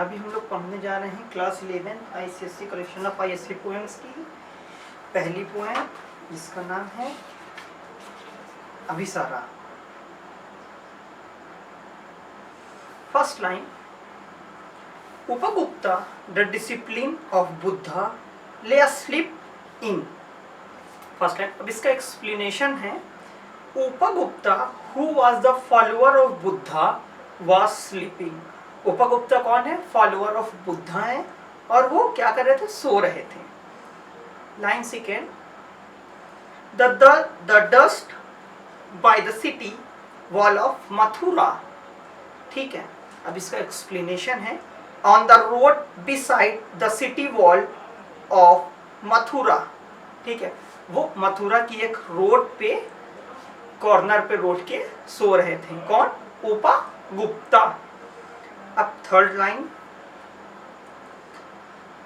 अभी हम लोग पढ़ने जा रहे हैं class 11 ICSC collection of ISC poems की पहली पोएम, जिसका नाम है Abhisara. First line, Upagupta the disciple of Buddha lay asleep in. First line, अब इसका एक्सप्लेनेशन है। Upagupta who was the follower of Buddha was sleeping. Upagupta कौन है? फॉलोअर ऑफ बुद्धा है और वो क्या कर रहे थे? सो रहे थे। Line second, the dust by the city wall of Mathura. ठीक है, अब इसका एक्सप्लेनेशन है। On the road beside the city wall of Mathura. ठीक है, वो मथुरा की एक रोड पे, कॉर्नर पे रोड के सो रहे थे। कौन? उपगुप्ता। अब third line,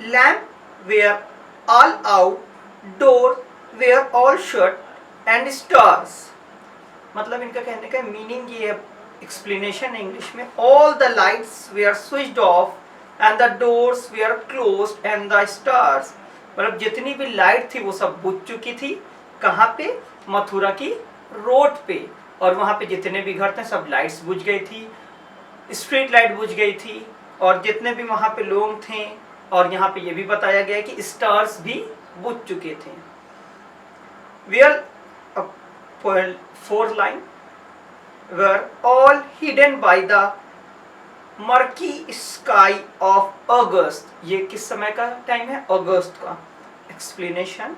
lamp were all out, door were all shut and stars. मतलब इनका कहने का मीनिंग ये है, एक्सप्लेनेशन है इंग्लिश में। All the lights were switched off and the doors were closed and the stars. मतलब जितनी भी लाइट थी वो सब बुझ चुकी थी। कहाँ पे? मथुरा की रोड पे। और वहाँ पे जितने भी घर थे सब लाइट्स बुझ गई थी, स्ट्रीट लाइट बुझ गई थी, और जितने भी वहाँ पे लोग थे। और यहाँ पे ये भी बताया गया है कि स्टार्स भी बुझ चुके थे। Where fourth line, were all hidden by the murky sky of August. ये किस समय का टाइम है? अगस्त का। Explanation,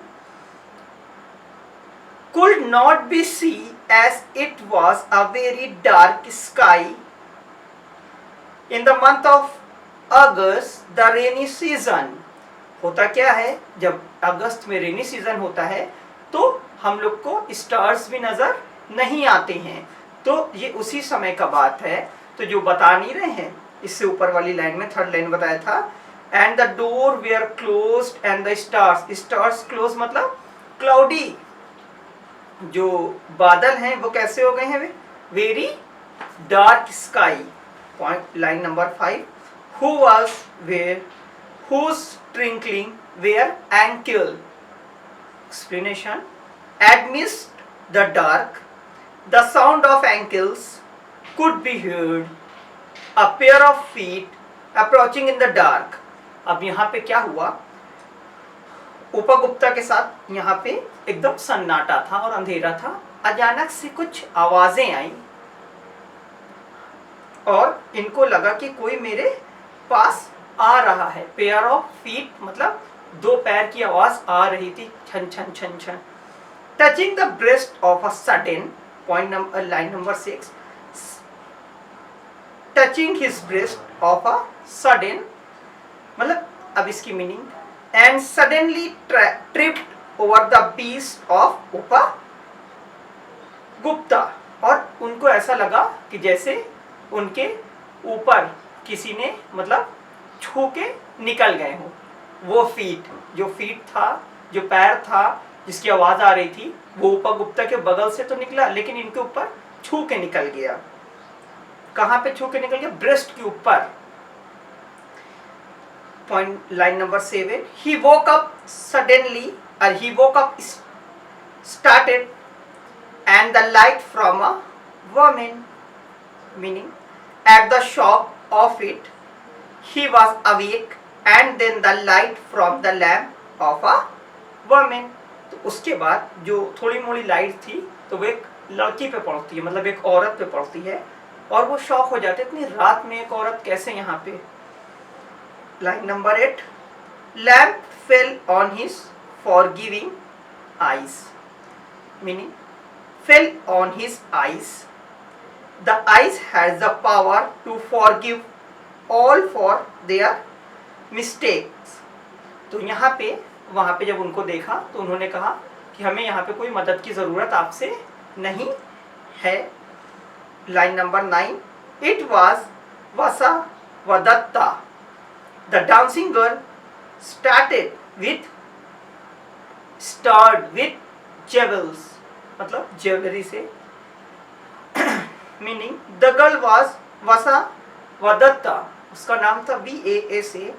could not be seen as it was a very dark sky in the month of August, the rainy season। होता क्या है, जब अगस्त में रेनी सीजन होता है तो हम लोग को स्टार्स भी नजर नहीं आते हैं। तो ये उसी समय का बात है। तो जो बता नहीं रहे हैं, इससे ऊपर वाली लाइन में थर्ड लाइन बताया था, and the door were closed and the stars. Stars close मतलब क्लाउडी, जो बादल हैं वो कैसे हो गए हैं? Very dark sky. Point line number 5, who was were whose twinkling were ankle. Explanation, amidst the dark the sound of ankles could be heard, a pair of feet approaching in the dark. अब यहाँ पे क्या हुआ? उपगुप्ता के साथ यहाँ पे एकदम सन्नाटा था और अंधेरा था। अचानक से कुछ आवाजें आई और इनको लगा कि कोई मेरे पास आ रहा है। पेयर ऑफ फीट मतलब दो पैर की आवाज आ रही थी, छन छन छन छन। Touching the breast of a sudden, point number line number 6, touching his breast of a sudden मतलब, अब इसकी meaning, and suddenly tripped over the beast of उपगुप्ता। और उनको ऐसा लगा कि जैसे उनके ऊपर किसी ने मतलब छू के निकल गए हो। वो फीट, जो फीट था, जो पैर था जिसकी आवाज आ रही थी, वो उपगुप्ता के बगल से तो निकला लेकिन इनके ऊपर छू के निकल गया। कहाँ पे छू के निकल गया? ब्रेस्ट के ऊपर। Point line number 7, he woke up suddenly, or he woke up started and the light from a woman, meaning at the shock of it he was awake, and then the light from the lamp of a woman। तो उसके बाद जो थोड़ी मोड़ी light थी तो वो एक लड़की पे पड़ती है, मतलब एक औरत पे पड़ती है, और वो शॉक हो जाते, इतनी रात में एक औरत कैसे यहाँ पे। Line number 8, lamp fell on his forgiving eyes, meaning fell on his eyes. The eyes has the power to forgive all for their mistakes। तो यहाँ पे, वहाँ पे जब उनको देखा तो उन्होंने कहा कि हमें यहाँ पे कोई मदद की ज़रूरत आपसे नहीं है। Line number 9, it was Vasavadatta, the dancing girl started with jewels, मतलब ज्वेलरी से। Meaning, the girl was Vasavadatta, उसका नाम था VASA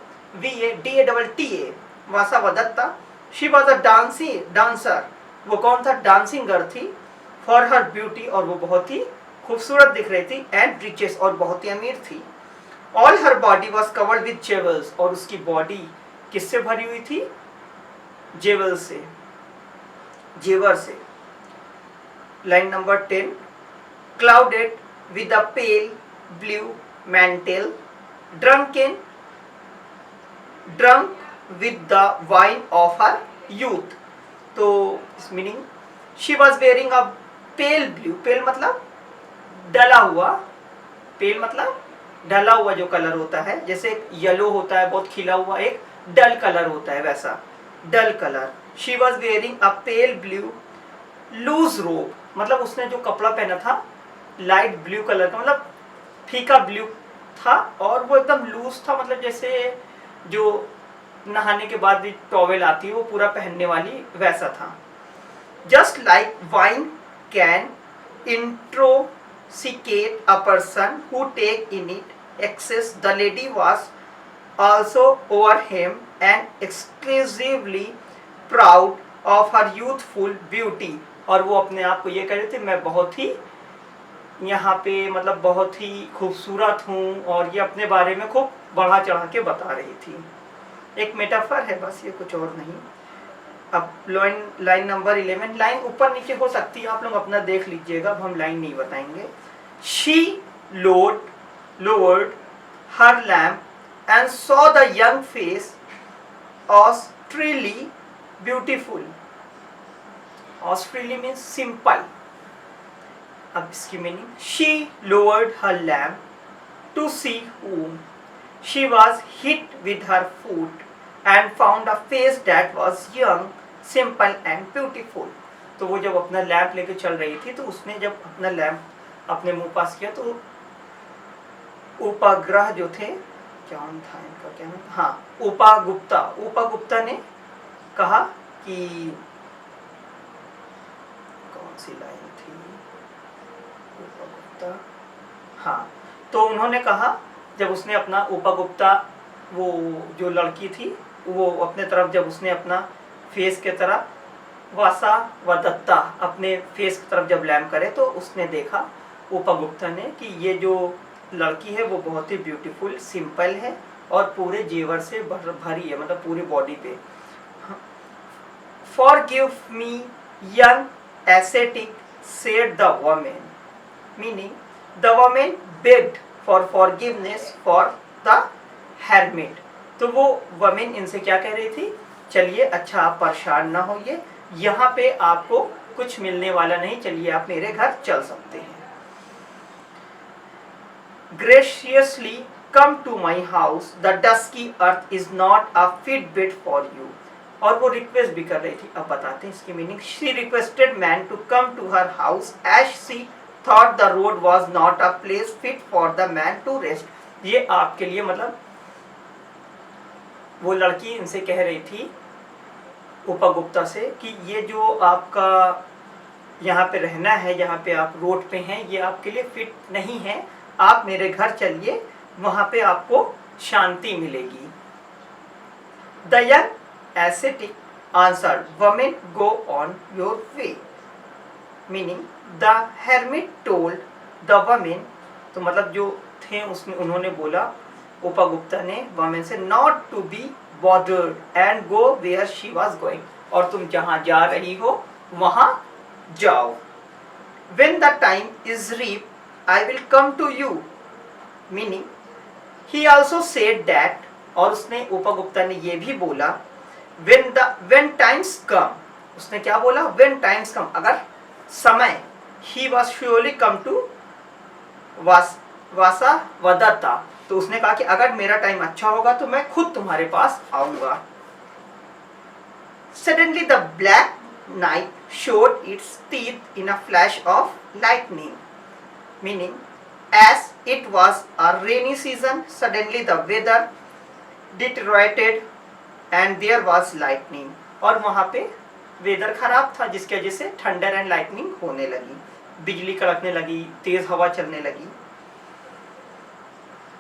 Vasavadatta. She was a dancer, वो कौन था, डांसिंग गर्ल थी। फॉर हर ब्यूटी, और वो बहुत ही खूबसूरत दिख रही थी। एंड रिचेस, और बहुत ही अमीर थी। All her body was covered with jewels, और उसकी बॉडी किससे भरी हुई थी, जेवल से, जेवर से। Line number 10, clouded with a pale blue mantle, drunk with the wine of her youth। तो इस meaning, she was wearing a pale blue, pale मतलब डला हुआ, पेल मतलब ढला हुआ जो कलर होता है, जैसे येलो होता है बहुत खिला हुआ, एक डल कलर होता है वैसा, dull colour. She was wearing a pale blue loose robe, मतलब उसने जो कपड़ा पहना था लाइट ब्लू कलर का, मतलब फीका ब्लू था, और वो एकदम लूज था, मतलब जैसे जो नहाने के बाद भी टॉवेल आती है वो पूरा पहनने वाली, वैसा था। Just like wine can intoxicate a person who take in it excess, the lady was also over him and exclusively proud of her youthful beauty. और वो अपने आप को ये कह रहे थे, मैं बहुत ही यहाँ पे मतलब बहुत ही खूबसूरत हूँ, और ये अपने बारे में खूब बढ़ा चढ़ा के बता रही थी। एक मेटाफर है बस, ये कुछ और नहीं। अब लाइन नंबर 11, लाइन ऊपर नीचे हो सकती है, आप लोग अपना देख लीजिएगा, अब हम लाइन नहीं बताएंगे। She lowered her lamp and saw the young face austerely beautiful. Austerely means simple. अब इसकी meaning, she lowered her lamp to see whom she was hit with her foot and found a face that was young, simple and beautiful। तो वो जब अपना lamp लेके चल रही थी, तो उसने जब अपना लैंप अपने मुंह पास किया, तो उपग्रह जो थे, क्या था इनका, क्या नाम, हाँ, उपागुप्ता ने कहा कि, कौन सी लाइन थी, उपागुप्ता, हाँ, तो उन्होंने कहा, जब उसने अपना उपगुप्ता, वो जो लड़की थी, वो अपने तरफ जब उसने अपना फेस के तरफ वासावदत्ता अपने फेस की तरफ जब लैम्प करे, तो उसने देखा उपगुप्ता ने कि ये जो लड़की है वो बहुत ही ब्यूटीफुल, सिंपल है, और पूरे जेवर से भरी है, मतलब पूरी बॉडी पे। Forgive me, young ascetic, said the woman, meaning the woman begged for forgiveness for the hermit। तो वो वमेन इनसे क्या कह रही थी, चलिए अच्छा आप परेशान ना होइए, यहाँ पे आपको कुछ मिलने वाला नहीं, चलिए आप मेरे घर चल सकते हैं। Graciously come to my house, the dusky earth is not a fit bed for you। और वो रिक्वेस्ट भी कर रही थी, अब बताते हैं इसकी meaning. She requested man to come to her house as she thought the road was not a place fit for the man to rest। ये आपके लिए, मतलब वो लड़की इनसे कह रही थी उपगुप्ता से कि ये जो आपका यहाँ पे रहना है, जहाँ पे आप रोड पे हैं, ये आपके लिए फिट नहीं है, आप मेरे घर चलिए, वहाँ पे आपको शांति मिलेगी। The young ascetic answered, woman, go on your way, meaning the hermit told the woman, तो मतलब जो थे उसमें उन्होंने बोला, उपगुप्ता ने woman से, not to be bothered and go where she was going, और तुम जहाँ जा रही हो वहाँ जाओ। When the time is ripe, I will come to you, meaning he also said that, और उसने उपगुप्ता ने ये भी बोला, when times come, उसने क्या बोला, when times come, अगर समय, he was surely come to वासावदत्ता, तो उसने कहा कि अगर मेरा टाइम अच्छा होगा तो मैं खुद तुम्हारे पास आऊंगा। Suddenly the black night showed its teeth in a flash of lightning, meaning as it was a rainy season, suddenly the weather deteriorated and there was lightning। और वहाँ पे वेदर खराब था, जिसकी वजह से थंडर एंड लाइटनिंग होने लगी, बिजली कड़कने लगी, तेज हवा चलने लगी।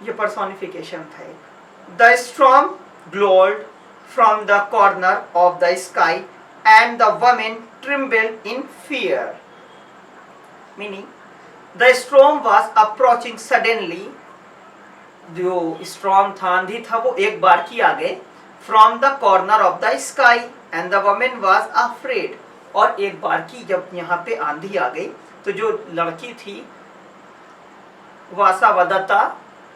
ये पर्सोनिफिकेशन था एक। The storm glowed from the corner of the sky and the women trembled in fear, meaning the storm was approaching suddenly, जो स्टॉर्म था, आंधी था, वो एक बार की आ गए, from the corner of the sky and the women was afraid, और एक बार की जब यहाँ पे आंधी आ गई तो जो लड़की थी वासावदत्ता,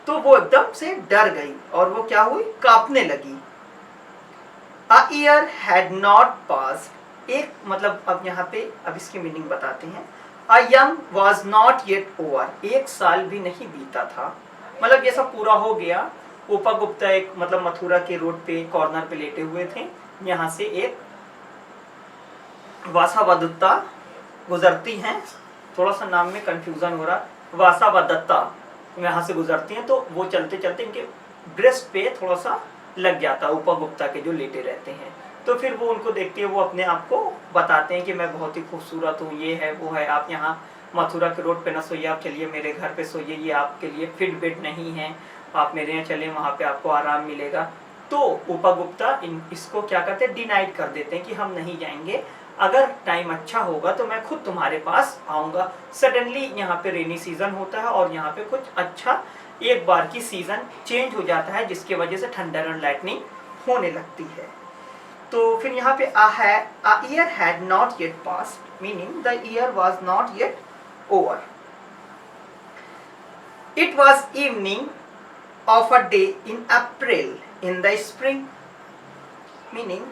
तो वो एकदम से डर गई और वो क्या हुई, कांपने लगी। A year had not passed, एक मतलब अब यहाँ पे अब इसकी मीनिंग बताते हैं। A young was not yet over, एक साल भी नहीं बीता था, मतलब ये सब पूरा हो गया। उपगुप्ता एक मतलब मथुरा के रोड पे कॉर्नर पे लेटे हुए थे, यहाँ से एक वासावदत्ता गुजरती हैं, थोड़ा सा नाम में कंफ्यूजन हो रहा, वासावदत्ता यहाँ से गुजरती हैं, तो वो चलते चलते इनके ब्रेस्ट पे थोड़ा सा लग जाता है उपगुप्ता के जो लेटे रहते हैं, तो फिर वो उनको देखते हैं, वो अपने आप को बताते हैं कि मैं बहुत ही खूबसूरत हूँ, ये है वो है, आप यहाँ मथुरा के रोड पे ना सोइए, आप चलिए मेरे घर पे सोइए, ये आपके लिए फिट बेड नहीं है, आप मेरे यहाँ चलिए, वहाँ पे आपको आराम मिलेगा। तो उपगुप्ता इसको क्या करते हैं, डिनाइड कर देते हैं कि हम नहीं जाएंगे, अगर टाइम अच्छा होगा तो मैं खुद तुम्हारे पास आऊँगा। सडनली यहाँ पे रेनी सीजन होता है और यहाँ पे कुछ अच्छा एक बार की सीजन चेंज हो जाता है, जिसकी वजह से थंडर एंड लाइटनिंग होने लगती है। तो फिर यहाँ पे a year had not yet passed, meaning the year was not yet over. It was evening of a day in April in the spring, meaning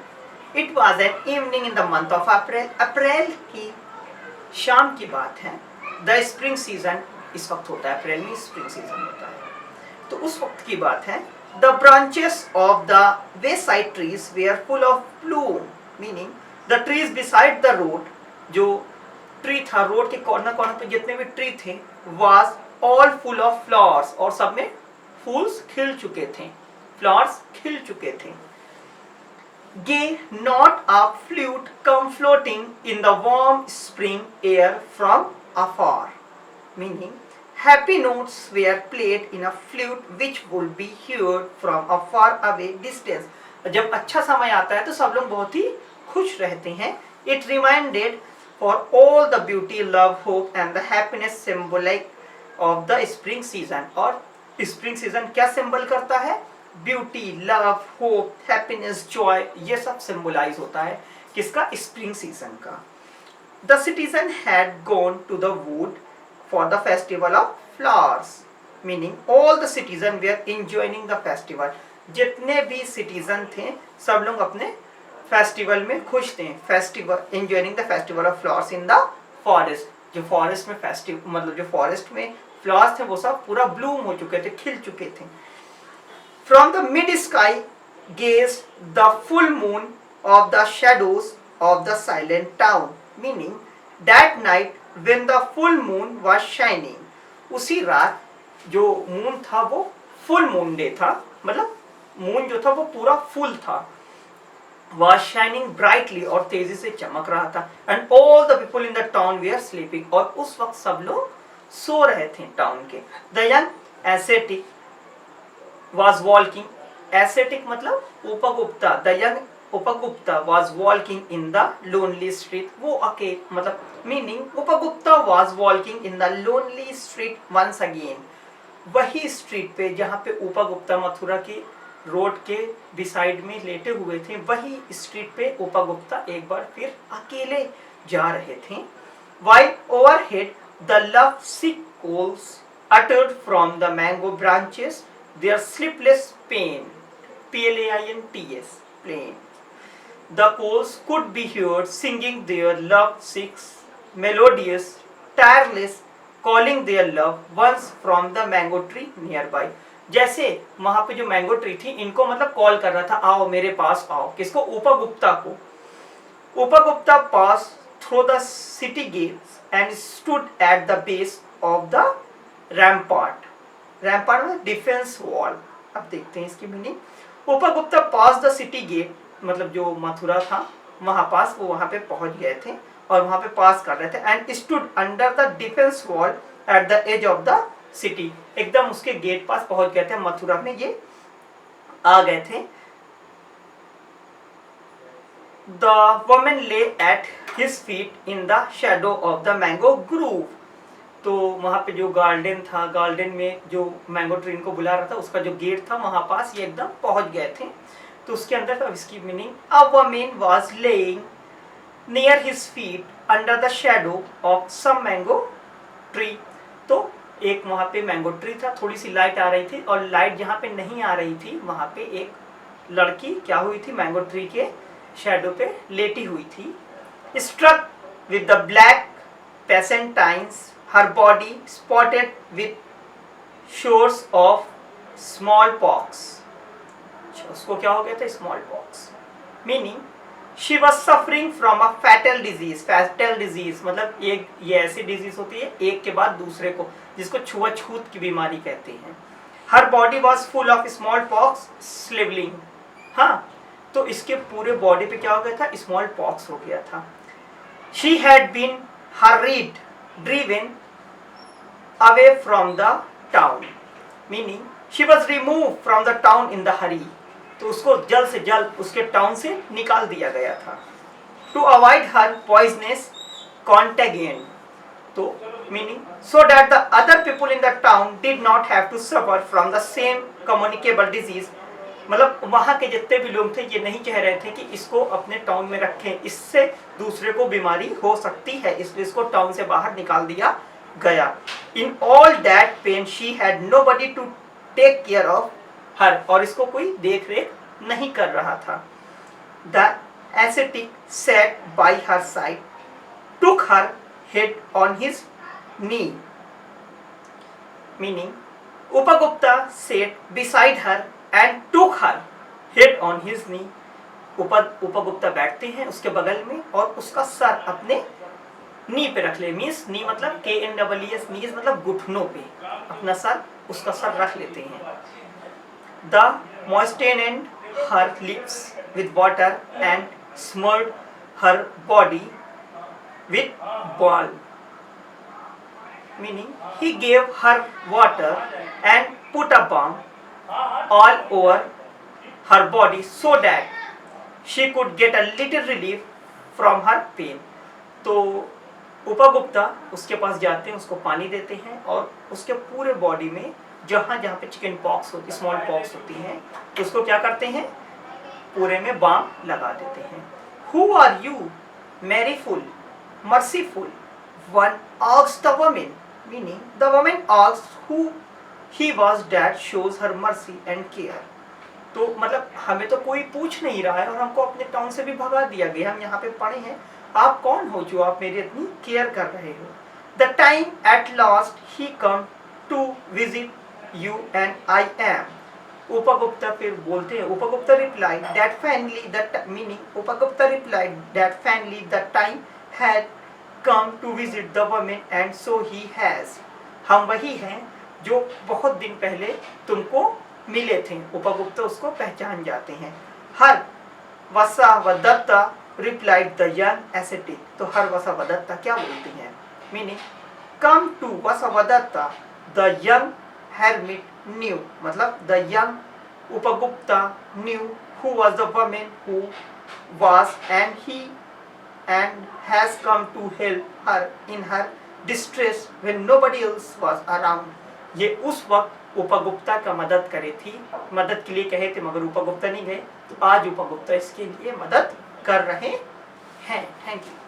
it was an evening in the month of April. अप्रैल की शाम की बात है। The spring season इस वक्त होता है, अप्रैल में स्प्रिंग सीजन होता है, तो उस वक्त की बात है। The branches of the wayside trees were full of bloom, meaning the trees beside the road, जो ट्री था रोड के कॉर्नर कॉर्नर पे जितने भी ट्री थे, was all full of flowers, और सब में फूल्स खिल चुके थे, फ्लावर्स खिल चुके थे। Gay not a flute come floating in the warm spring air from afar, meaning happy notes were played in a flute which would be heard from a far away distance. जब अच्छा समय आता है तो सब लोग बहुत ही खुश रहते हैं। It reminded for all the beauty, love, hope and the happiness symbolic of the spring season, और स्प्रिंग सीजन क्या सिंबल करता है, beauty, love, hope, happiness, joy, ये सब सिंबलाइज होता है किसका, स्प्रिंग सीजन का। The citizen had gone to the wood for the festival of flowers, meaning all the citizen were enjoying the festival, जितने भी सिटीजन थे सब लोग अपने फेस्टिवल में खुश थे। Festival enjoying the festival of flowers in the forest, जो फॉरेस्ट में फेस्टिवल मतलब जो फॉरेस्ट में फ्लावर्स थे वो सब पूरा ब्लूम हो चुके थे, खिल चुके थे। From the mid sky gazed the full moon of the shadows of the silent town, meaning that night when the full moon was shining, उसी रात जो मून था वो फुल मून डे था, मतलब मून जो था वो पूरा फुल था, was shining brightly, और तेजी से चमक रहा था। and all the people in the town were sleeping, और उस वक्त सब लोग सो रहे थे टाउन के। the young ascetic was walking, ascetic मतलब उपगुप्ता, the young उपगुप्ता was walking in the lonely street, वो अकेले मतलब meaning उपगुप्ता was walking in the lonely street once again, वही स्ट्रीट पे जहाँ पे उपगुप्ता मथुरा की रोड के बिसाइड में लेटे हुए थे, वही स्ट्रीट पे उपगुप्ता एक बार फिर अकेले जा रहे थे। While overhead the love sick calls uttered from the mango branches their sleepless pain, P-L-A-I-N-T-S, plain. The coals could be heard singing their love sick, melodious, tireless, calling their loved ones from the mango tree nearby. जैसे वहां पे जो mango tree थी इनको मतलब call कर रहा था, आओ मेरे पास आओ, किसको, उपगुप्ता को। Upagupta pass through the city gates and stood at the base of the rampart, rampart में डिफेंस वॉल। अब देखते हैं इसकी meaning. Upagupta pass the city gate, मतलब जो मथुरा था वहां पास, वो वहां पे पहुंच गए थे और वहां पे पास कर रहे थे। And stood under the defence wall at the edge of the city, एकदम उसके गेट पास पहुंच गए थे, मथुरा में ये आ गए थे। The woman lay at his feet in the shadow of the mango grove। तो वहाँ पे जो गार्डन था, गार्डन में जो मैंगो ट्री को बुला रहा था, उसका जो गेट था वहाँ पास ये एकदम पहुँच गए थे। तो उसके अंदर अब इसकी meaning, a woman was lying near his feet under the shadow of some mango tree. तो एक वहाँ पे मैंगो ट्री था, थोड़ी सी लाइट आ रही थी, और लाइट जहाँ पे नहीं आ रही थी वहाँ पे एक लड़की क्या हुई थी, मैंगो ट्री के शैडो पे लेटी हुई थी। Struck with the black pestilence, her body spotted with sores of smallpox. उसको क्या हो गया था, smallpox, meaning she was suffering from a fatal disease. Fatal disease मतलब एक ये ऐसी डिजीज होती है एक के बाद दूसरे को, जिसको छुआछूत की बीमारी कहते हैं। Her body was full of smallpox swelling. हाँ, तो इसके पूरे बॉडी पे क्या हो गया था, स्मॉल पॉक्स हो गया था। She had been hurried driven away from the town, meaning she was remove from the town in the hurry. तो उसको जल्द से जल्द उसके टाउन से निकाल दिया गया था। To avoid her poisonous contagion, तो meaning so that the other people in the town did not have to suffer from the same communicable disease. मतलब वहाँ के जितने भी लोग थे ये नहीं चाह रहे थे कि इसको अपने टाउन में रखें, इससे दूसरे को बीमारी हो सकती है, इसलिए इसको टाउन से बाहर निकाल दिया गया। In all that pain she had nobody to take care of her, और इसको कोई देख रेख नहीं कर रहा था। The ascetic sat by her side, took her head on his knee, meaning Upagupta set beside her and took her head on his knee. Upagupta बैठते हैं उसके बगल में और उसका सर अपने नी पे रख ले। मीन्स नी मतलब KNEES, नीज मतलब घुटनों पे अपना सर, उसका सर रख लेते हैं। The moistened her lips with water and smeared her body with balm, meaning he gave her water and put a balm all over her body so that she could get a little relief from her pain। तो उपगुप्ता उसके पास जाते हैं, उसको पानी देते हैं और उसके पूरे बॉडी में जहाँ जहाँ पे चिकन पॉक्स होती, स्मॉल पॉक्स होती हैं, तो उसको क्या करते हैं, पूरे में बाम लगा देते हैं। Who are you merciful merciful one asked the woman, meaning the woman asked who he was that shows her mercy and care. तो मतलब हमें तो कोई पूछ नहीं रहा है और हमको अपने टाउन से भी भगा दिया गया, हम यहाँ पे पड़े हैं, आप कौन हो जो आप मेरी इतनी केयर कर रहे हो। The time at last he come to visit you and I am। Upagupta फिर बोलते हैं, उपगुप्ता replied that finally the meaning उपगुप्ता replied that finally the time had come to visit the woman and so he has। हम वही हैं जो बहुत दिन पहले तुमको मिले थे। उपगुप्ता उसको पहचान जाते हैं। हर वसावदत्ता replied the young ascetic। तो हर वसावदत्ता क्या बोलती हैं, meaning come to वसावदत्ता the young hermit knew, मतलब the young Upagupta knew who was the woman who was and he and has come to help her in her distress when nobody else was around। ये उस वक्त उपगुप्ता का मदद करे थी, मदद के लिए कहे थे मगर उपगुप्ता नहीं गए, तो आज उपगुप्ता इसके लिए मदद कर रहे हैं। Thank you.